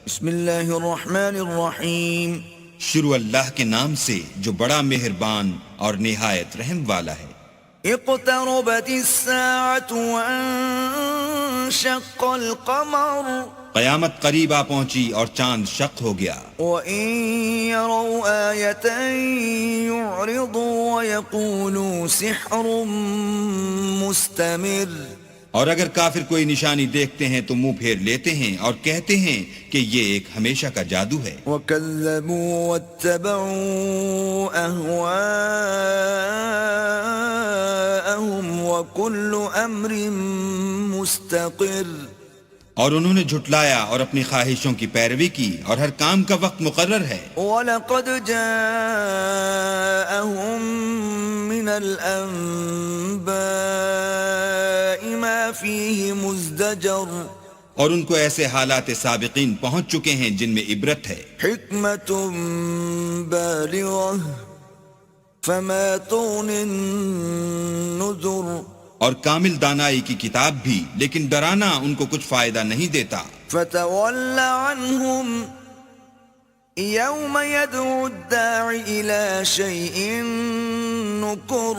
بسم اللہ الرحمن الرحیم. شروع اللہ کے نام سے جو بڑا مہربان اور نہایت رحم والا ہے. اقتربت الساعة وانشق القمر قیامت قریب آ پہنچی اور چاند شق ہو گیا. وَإِن يَرَوْا آيَةً يُعْرِضُوا وَيَقُولُوا سِحْرٌ مُسْتَمِرٌ. اور اگر کافر کوئی نشانی دیکھتے ہیں تو منہ پھیر لیتے ہیں اور کہتے ہیں کہ یہ ایک ہمیشہ کا جادو ہے. وَكَذَّبُوا وَاتَّبَعُوا أَهْوَاءَهُمْ وَكُلُّ أَمْرٍ مُسْتَقِرٌ. اور انہوں نے جھٹلایا اور اپنی خواہشوں کی پیروی کی اور ہر کام کا وقت مقرر ہے. وَلَقَدْ جَاءَهُم مِّنَ الْأَنبَاءِ مَا فِيهِ مُزْدَجَرٌ. اور ان کو ایسے حالات سابقین پہنچ چکے ہیں جن میں عبرت ہے. حِكْمَةٌ بَالِغَةٌ فَمَا تُغْنِ النُّذُرُ. اور کامل دانائی کی کتاب بھی، لیکن ڈرانا ان کو کچھ فائدہ نہیں دیتا. فَتَوَلَّ عَنْهُمْ يَوْمَ يَدْعُ الدَّاعِ إِلَى شَيْءٍ نُكُرٍ.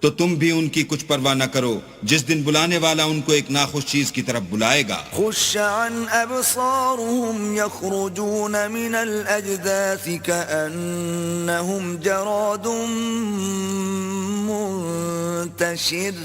تو تم بھی ان کی کچھ پرواہ نہ کرو جس دن بلانے والا ان کو ایک ناخوش چیز کی طرف بلائے گا. خُشَّ عَنْ أَبْصَارُهُمْ يَخْرُجُونَ مِنَ الْأَجْدَاثِ كَأَنَّهُمْ جَرَادٌ مُنْتَشِرٌ.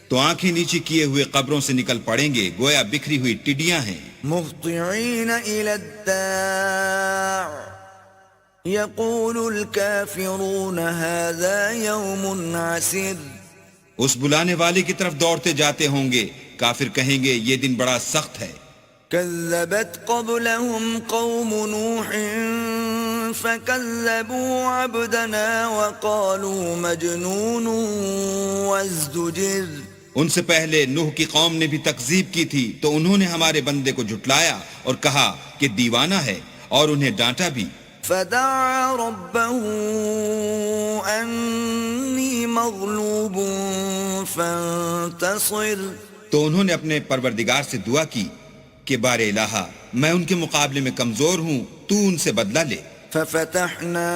تو آنکھیں نیچی کیے ہوئے قبروں سے نکل پڑیں گے گویا بکھری ہوئی ٹڈیاں ہیں. مُهْطِعِينَ إِلَى الدَّاعِ يَقُولُ الْكَافِرُونَ هَذَا يَوْمٌ عَسِرٌ. اس بلانے والے کی طرف دوڑتے جاتے ہوں گے، کافر کہیں گے یہ دن بڑا سخت ہے. كذبت قبلهم قوم نوح فكذبوا عبدنا وقالوا مجنون وازدجر. ان سے پہلے نوح کی قوم نے بھی تکذیب کی تھی تو انہوں نے ہمارے بندے کو جھٹلایا اور کہا کہ دیوانہ ہے، اور انہیں ڈانٹا بھی. فدعا ربه أني مغلوب فانتصر. تو انہوں نے اپنے پروردگار سے دعا کی کہ بار الہا میں ان کے مقابلے میں کمزور ہوں، تو ان سے بدلہ لے. ففتحنا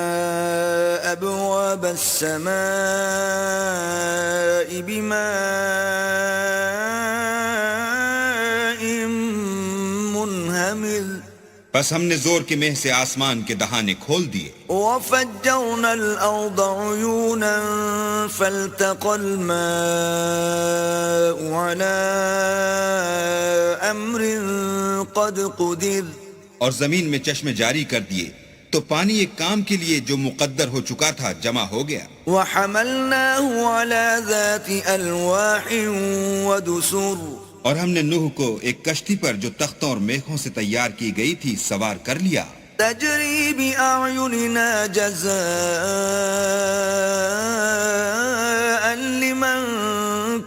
أبواب السماء بماء منهمر. بس ہم نے زور کے مہ سے آسمان کے دہانے کھول دیے. وفجرنا الأرض عيونا فالتقى الماء على أمر قد قدر. اور زمین میں چشمے جاری کر دیے تو پانی ایک کام کے لیے جو مقدر ہو چکا تھا جمع ہو گیا. وحملناه على ذات ألواح ودسر. اور ہم نے نوح کو ایک کشتی پر جو تختوں اور میخوں سے تیار کی گئی تھی سوار کر لیا. تجری بأعيننا جزاء لمن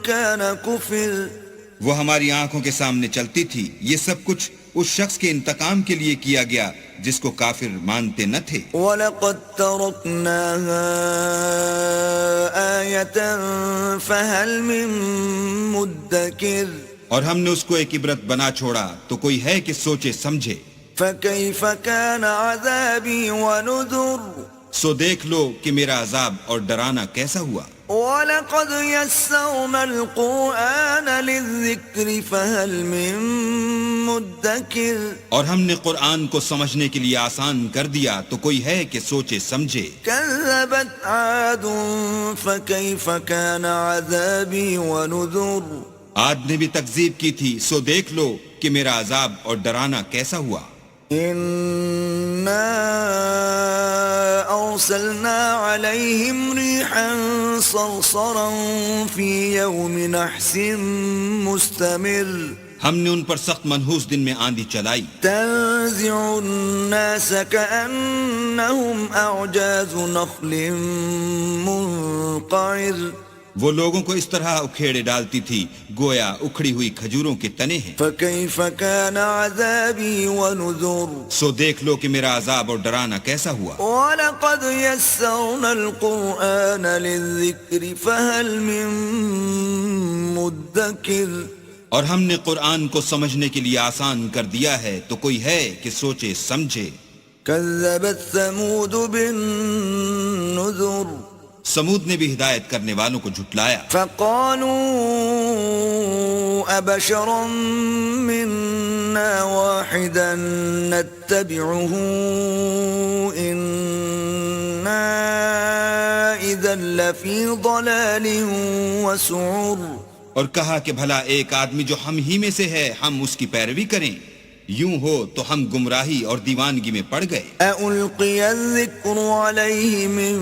كان كفر. وہ ہماری آنکھوں کے سامنے چلتی تھی. یہ سب کچھ اس شخص کے انتقام کے لیے کیا گیا جس کو کافر مانتے نہ تھے. وَلَقَدْ تَرَكْنَاهَا آيَةً فَهَلْ مِن مُدَّكِرٍ. اور ہم نے اس کو ایک عبرت بنا چھوڑا تو کوئی ہے کہ سوچے سمجھے. فَكَيْفَ كَانَ عَذَابِي وَنُذُرِ. سو دیکھ لو کہ میرا عذاب اور ڈرانا کیسا ہوا. وَلَقَدْ يَسَّرْنَا الْقُرْآنَ لِلذِّكْرِ فَهَلْ مِن مُدَّكِرٍ. اور ہم نے قرآن کو سمجھنے کے لیے آسان کر دیا تو کوئی ہے کہ سوچے سمجھے. كَذَّبَتْ عَادٌ فَكَيْفَ كَانَ عَذَابِي وَنُذُرِ. عاد نے بھی تکذیب کی تھی، سو دیکھ لو کہ میرا عذاب اور ڈرانا کیسا ہوا. إِنَّا أَرْسَلْنَا عَلَيْهِمْ رِيحًا صَرْصَرًا فِي يَوْمِ نَحْسٍ مُسْتَمِرٍ. ہم نے ان پر سخت منحوس دن میں آندھی چلائی. تَنزِعُ النَّاسَ كَأَنَّهُمْ أَعْجَازُ نَخْلٍ مُنقَعِرٍ. وہ لوگوں کو اس طرح اکھیڑے ڈالتی تھی گویا اکھڑی ہوئی کھجوروں کے تنے ہیں. فَكَيْفَ كَانَ عَذَابِي وَنُذُرِ. سو دیکھ لو کہ میرا عذاب اور ڈرانا کیسا ہوا. وَلَقَدْ يَسَّرْنَا الْقُرْآنَ لِلذِّكْرِ فَهَلْ مِن مُدَّكِرٍ. اور ہم نے قرآن کو سمجھنے کے لیے آسان کر دیا ہے تو کوئی ہے کہ سوچے سمجھے. كذبت ثمود بالنذر سمود نے بھی ہدایت کرنے والوں کو جھٹلایا. فقالوا أبشرا منا واحدا نتبعه إنا إذا لفي ضلال وسعر. اور کہا کہ بھلا ایک آدمی جو ہم ہی میں سے ہے ہم اس کی پیروی کریں، یوں ہو تو ہم گمراہی اور دیوانگی میں پڑ گئے. ألقي الذكر عليه من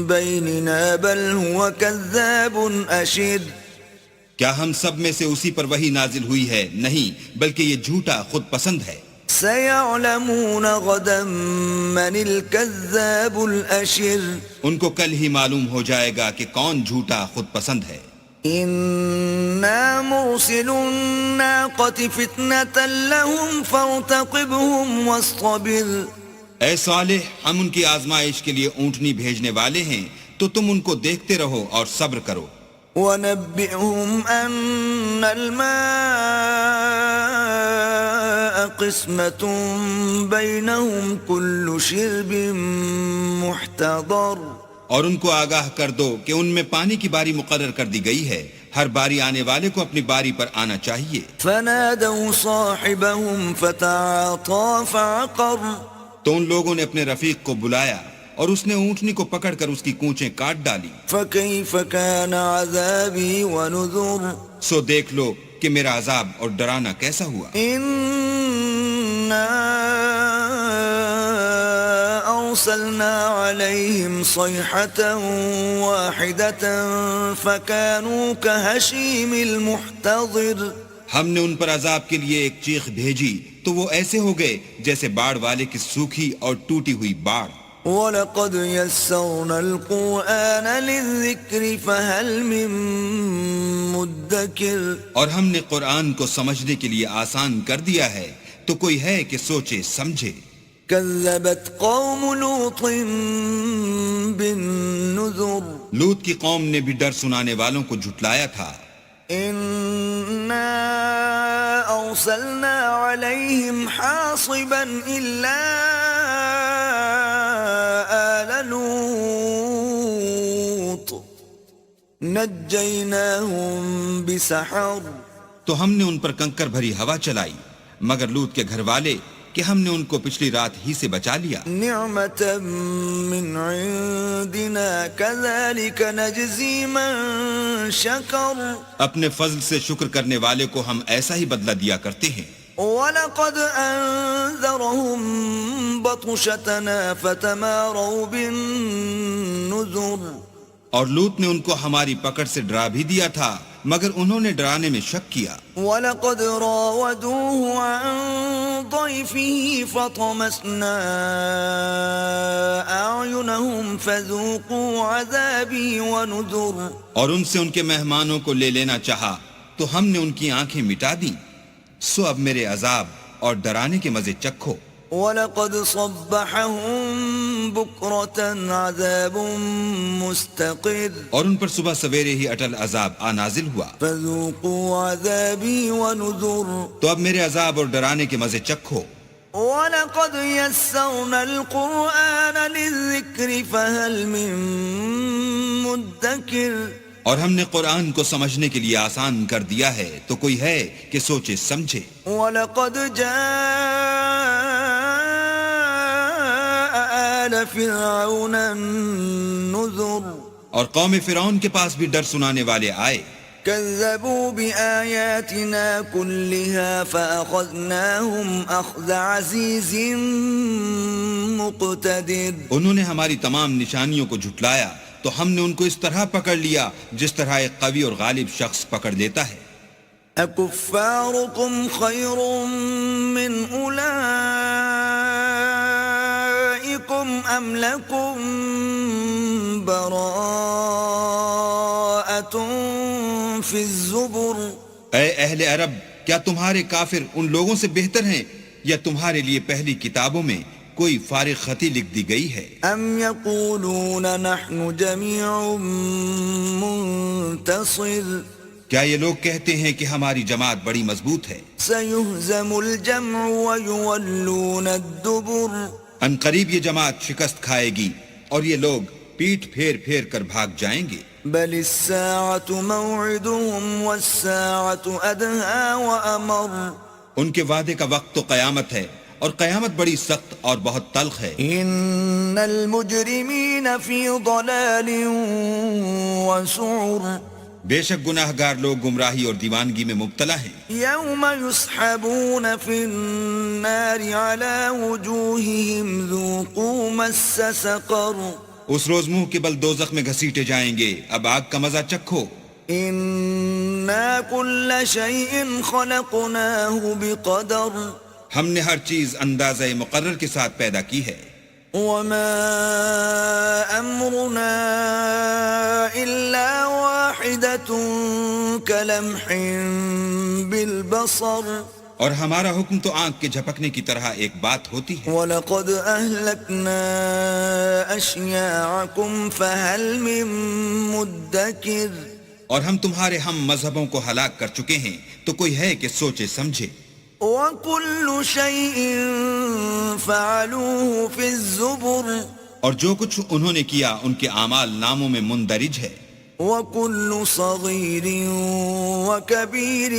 بيننا بل هو كذاب أشر. کیا ہم سب میں سے اسی پر وحی نازل ہوئی ہے؟ نہیں، بلکہ یہ جھوٹا خود پسند ہے. سيعلمون غدا من الكذاب الأشر. ان کو کل ہی معلوم ہو جائے گا کہ کون جھوٹا خود پسند ہے. إنا مرسل الناقة فتنة لهم فارتقبهم واصطبر. اے صالح، ہم ان کی آزمائش کے لیے اونٹنی بھیجنے والے ہیں تو تم ان کو دیکھتے رہو اور صبر کرو. ونبئهم أن الماء قسمة بينهم كل شرب محتضر. اور ان کو آگاہ کر دو کہ ان میں پانی کی باری مقرر کر دی گئی ہے، ہر باری آنے والے کو اپنی باری پر آنا چاہیے. فنادوا صاحبهم فتعاطى فعقر. تو ان لوگوں نے اپنے رفیق کو بلایا اور اس نے اونٹنی کو پکڑ کر اس کی کونچیں کاٹ ڈالی. فكيف كان عذابي ونذر. سو دیکھ لو کہ میرا عذاب اور ڈرانا کیسا ہوا. أرسلنا عليهم صيحة واحدة فكانوا كهشيم المحتضر. ہم نے ان پر عذاب کے لیے ایک چیخ بھیجی تو وہ ایسے ہو گئے جیسے باڑ والے کی سوکھی اور ٹوٹی ہوئی باڑ. وَلَقَدْ يَسَّرْنَا الْقُرْآنَ لِلذِّكْرِ فَهَلْ مِن مُدَّكِرٍ. اور ہم نے قرآن کو سمجھنے کے لیے آسان کر دیا ہے تو کوئی ہے کہ سوچے سمجھے. كذبت قوم لوط بالنذر. لوط کی قوم نے بھی ڈر سنانے والوں کو جھٹلایا تھا. إنا أرسلنا عليهم حاصبا إلا آل لوط نجيناهم بسحر. تو ہم نے ان پر کنکر بھری ہوا چلائی مگر لوط کے گھر والے کہ ہم نے ان کو پچھلی رات ہی سے بچا لیا. نعمة من عندنا كذلك نجزي من شكر. اپنے فضل سے شکر کرنے والے کو ہم ایسا ہی بدلہ دیا کرتے ہیں. وَلَقَدْ أَنذَرَهُمْ بَطْشَتَنَا فَتَمَارَوْا بِالنُّذُرِ. اور لوط نے ان کو ہماری پکڑ سے ڈرا بھی دیا تھا مگر انہوں نے ڈرانے میں شک کیا. وَلَقَدْ رَاوَدُوهُ عَنْ ضَيْفِهِ فَطَمَسْنَا أَعْيُنَهُمْ فَذُوقُوا عَذَابِي وَنُذُرِ. اور ان سے ان کے مہمانوں کو لے لینا چاہا تو ہم نے ان کی آنکھیں مٹا دیں، سو اب میرے عذاب اور ڈرانے کے مزے چکھو. وَلَقَدْ صَبَّحَهُم بُكْرَةً عَذَابٌ مُسْتَقِرٌ. اور ان پر صبح سویرے ہی اٹل عذاب آ نازل ہوا. فَذُوقُوا عَذَابِي وَنُذُرِ. تو اب میرے عذاب اور ڈرانے کے مزے چکھو. وَلَقَدْ يَسَّرْنَا الْقُرْآنَ لِلذِّكْرِ فَهَلْ مِن مُدَّكِرٍ. اور ہم نے قرآن کو سمجھنے کے لیے آسان کر دیا ہے تو کوئی ہے کہ سوچے سمجھے. وَلَقَدْ جَاءَ آلَ فِرْعَوْنَ النُّذُرُ. اور قوم فرعون کے پاس بھی ڈر سنانے والے آئے. كذبوا بآياتنا كلها فأخذناهم أخذ عزيز مقتدر. انہوں نے ہماری تمام نشانیوں کو جھٹلایا تو ہم نے ان کو اس طرح پکڑ لیا جس طرح ایک قوی اور غالب شخص پکڑ لیتا ہے. أكفاركم خير من أولئكم أم لكم براءة في الزبر. اے اہل عرب، کیا تمہارے کافر ان لوگوں سے بہتر ہیں یا تمہارے لیے پہلی کتابوں میں کوئی فارغ خطی لکھ دی گئی ہے؟ ام يقولون نحن جميع منتصر. کیا یہ لوگ کہتے ہیں کہ ہماری جماعت بڑی مضبوط ہے؟ سيهزم الجمع ويولون الدبر ان قریب یہ جماعت شکست کھائے گی اور یہ لوگ پیٹھ پھیر پھیر کر بھاگ جائیں گے. بل الساعة موعدهم والساعة أدهى وأمر ان کے وعدے کا وقت تو قیامت ہے اور قیامت بڑی سخت اور بہت تلخ ہے. إن المجرمين في ضلال وسعر بے شک گناہ گار لوگ گمراہی اور دیوانگی میں مبتلا ہیں. يوم يسحبون في النار على وجوههم ذوقوا مس سقر اس روز منہ کے بل دوزخ میں گھسیٹے جائیں گے، اب آگ کا مزہ چکھو. إنا كل شيء خلقناه بقدر ہم نے ہر چیز اندازہ مقرر کے ساتھ پیدا کی ہے. وما أمرنا إلا واحدة كلمح بالبصر اور ہمارا حکم تو آنکھ کے جھپکنے کی طرح ایک بات ہوتی ہے. وَلَقَدْ أَهْلَكْنَا أَشْيَاعَكُمْ فَهَلْ مِن مُدَّكِرٍ اور ہم تمہارے ہم مذہبوں کو ہلاک کر چکے ہیں، تو کوئی ہے کہ سوچے سمجھے. وَكُلُّ شَيْءٍ فَعَلُوهُ فِي الزُّبُرِ اور جو کچھ انہوں نے کیا ان کے اعمال ناموں میں مندرج ہے. وَكُلُّ صَغِيرٍ وَكَبِيرٍ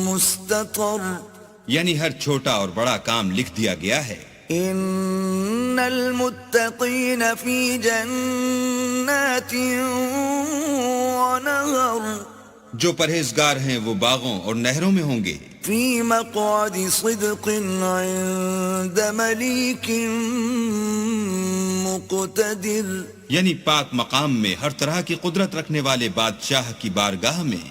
مُسْتَطَرٍ یعنی ہر چھوٹا اور بڑا کام لکھ دیا گیا ہے. إِنَّ الْمُتَّقِينَ فِي جَنَّاتٍ وَنَهَرٍ جو پرہیزگار ہیں وہ باغوں اور نہروں میں ہوں گے. فِي مَقْعَدِ صِدْقٍ عِندَ مَلِيكٍ مُقْتَدِرٍ یعنی پاک مقام میں ہر طرح کی قدرت رکھنے والے بادشاہ کی بارگاہ میں.